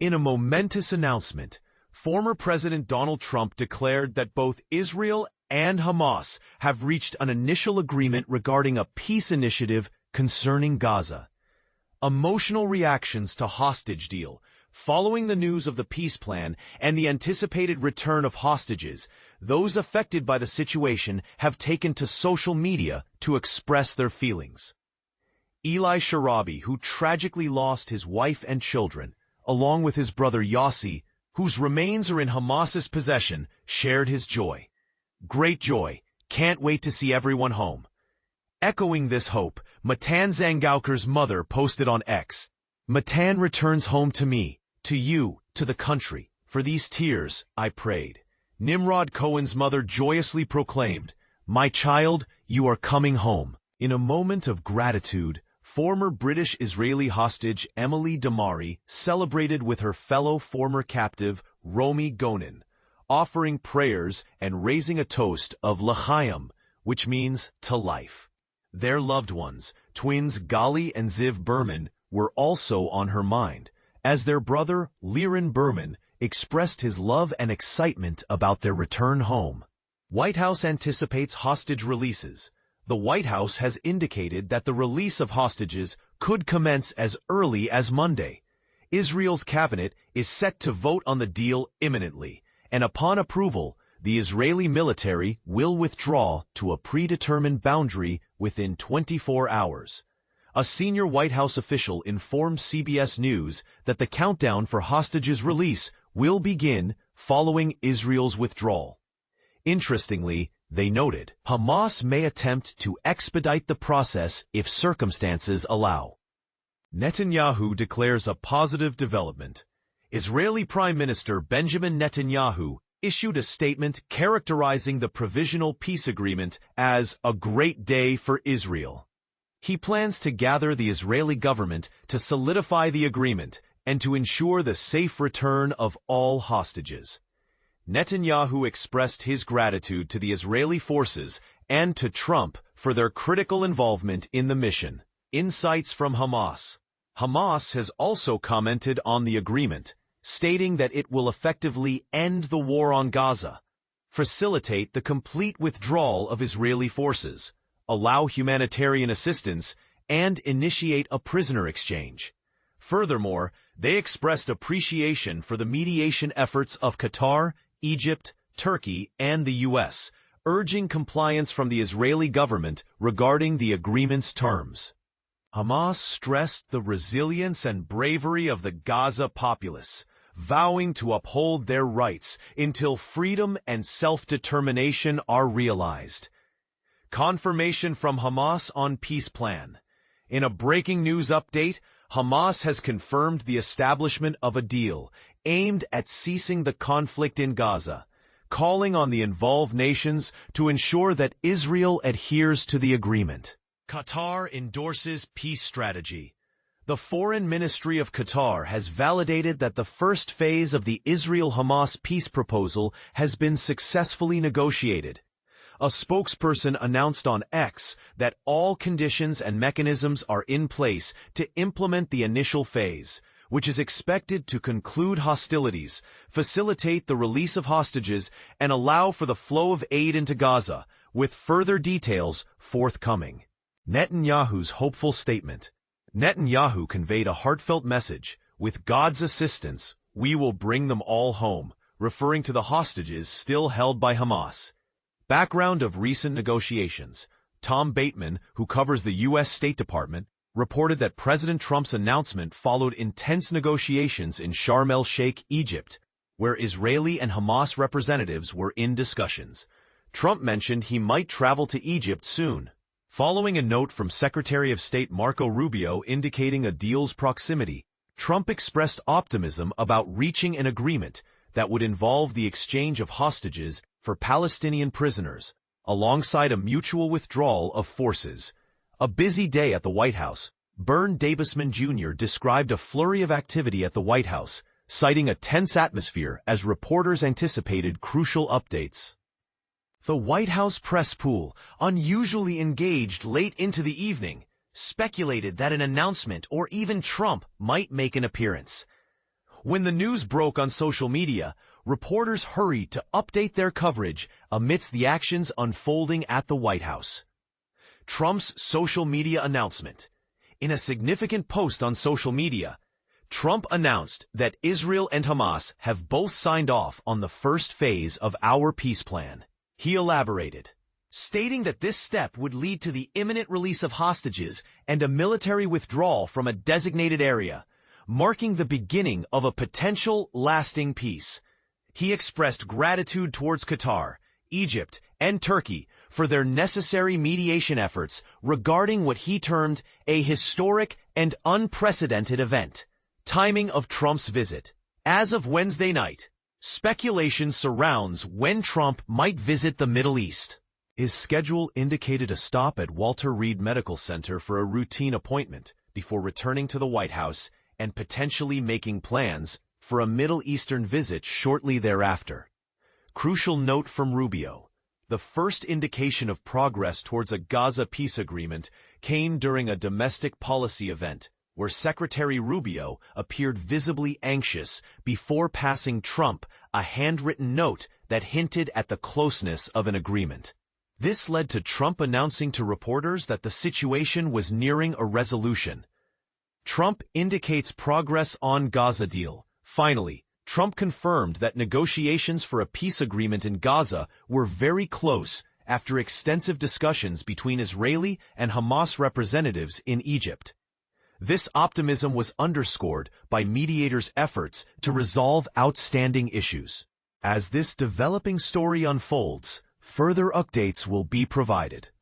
In a momentous announcement, former President Donald Trump declared that both Israel and Hamas have reached an initial agreement regarding a peace initiative concerning Gaza. Emotional reactions to hostage deal. Following the news of the peace plan and the anticipated return of hostages, those affected by the situation have taken to social media to express their feelings. Eli Sharabi, who tragically lost his wife and children, along with his brother Yossi, whose remains are in Hamas's possession, shared his joy. "Great joy. Can't wait to see everyone home." Echoing this hope, Matan Zangauker's mother posted on X, "Matan returns home to me, to you, to the country. For these tears, I prayed." Nimrod Cohen's mother joyously proclaimed, "My child, you are coming home." In a moment of gratitude, former British-Israeli hostage Emily Damari celebrated with her fellow former captive Romi Gonen, offering prayers and raising a toast of L'chaim, which means to life. Their loved ones, twins Gali and Ziv Berman, were also on her mind, as their brother Liren Berman expressed his love and excitement about their return home. White House anticipates hostage releases. The White House has indicated that the release of hostages could commence as early as Monday. Israel's cabinet is set to vote on the deal imminently, and upon approval, the Israeli military will withdraw to a predetermined boundary within 24 hours. A senior White House official informed CBS News that the countdown for hostages' release will begin following Israel's withdrawal. Interestingly, they noted, Hamas may attempt to expedite the process if circumstances allow. Netanyahu declares a positive development. Israeli Prime Minister Benjamin Netanyahu issued a statement characterizing the provisional peace agreement as a great day for Israel. He plans to gather the Israeli government to solidify the agreement and to ensure the safe return of all hostages. Netanyahu expressed his gratitude to the Israeli forces and to Trump for their critical involvement in the mission. Insights from Hamas. Hamas has also commented on the agreement, stating that it will effectively end the war on Gaza, facilitate the complete withdrawal of Israeli forces, allow humanitarian assistance, and initiate a prisoner exchange. Furthermore, they expressed appreciation for the mediation efforts of Qatar, Egypt, Turkey, and the U.S., urging compliance from the Israeli government regarding the agreement's terms. Hamas stressed the resilience and bravery of the Gaza populace, vowing to uphold their rights until freedom and self-determination are realized. Confirmation from Hamas on peace plan. In a breaking news update, Hamas has confirmed the establishment of a deal aimed at ceasing the conflict in Gaza, calling on the involved nations to ensure that Israel adheres to the agreement. Qatar endorses peace strategy. The Foreign Ministry of Qatar has validated that the first phase of the Israel-Hamas peace proposal has been successfully negotiated. A spokesperson announced on X that all conditions and mechanisms are in place to implement the initial phase, which is expected to conclude hostilities, facilitate the release of hostages, and allow for the flow of aid into Gaza, with further details forthcoming. Netanyahu's hopeful statement. Netanyahu conveyed a heartfelt message, "With God's assistance, we will bring them all home," referring to the hostages still held by Hamas. Background of recent negotiations. Tom Bateman, who covers the U.S. State Department, reported that President Trump's announcement followed intense negotiations in Sharm el-Sheikh, Egypt, where Israeli and Hamas representatives were in discussions. Trump mentioned he might travel to Egypt soon, following a note from Secretary of State Marco Rubio indicating a deal's proximity. Trump expressed optimism about reaching an agreement that would involve the exchange of hostages for Palestinian prisoners, alongside a mutual withdrawal of forces. A busy day at the White House. Bern Dabisman Jr. described a flurry of activity at the White House, citing a tense atmosphere as reporters anticipated crucial updates. The White House press pool, unusually engaged late into the evening, speculated that an announcement or even Trump might make an appearance. When the news broke on social media, reporters hurried to update their coverage amidst the actions unfolding at the White House. Trump's social media announcement. In a significant post on social media, Trump announced that Israel and Hamas have both signed off on the first phase of our peace plan. He elaborated, stating that this step would lead to the imminent release of hostages and a military withdrawal from a designated area, marking the beginning of a potential lasting peace. He expressed gratitude towards Qatar, Egypt, and Turkey for their necessary mediation efforts regarding what he termed a historic and unprecedented event. Timing of Trump's visit. As of Wednesday night, speculation surrounds when Trump might visit the Middle East. His schedule indicated a stop at Walter Reed Medical Center for a routine appointment before returning to the White House and potentially making plans for a Middle Eastern visit shortly thereafter. Crucial note from Rubio. The first indication of progress towards a Gaza peace agreement came during a domestic policy event where Secretary Rubio appeared visibly anxious before passing Trump a handwritten note that hinted at the closeness of an agreement. This led to Trump announcing to reporters that the situation was nearing a resolution. Trump indicates progress on Gaza deal. Finally, Trump confirmed that negotiations for a peace agreement in Gaza were very close after extensive discussions between Israeli and Hamas representatives in Egypt. This optimism was underscored by mediators' efforts to resolve outstanding issues. As this developing story unfolds, further updates will be provided.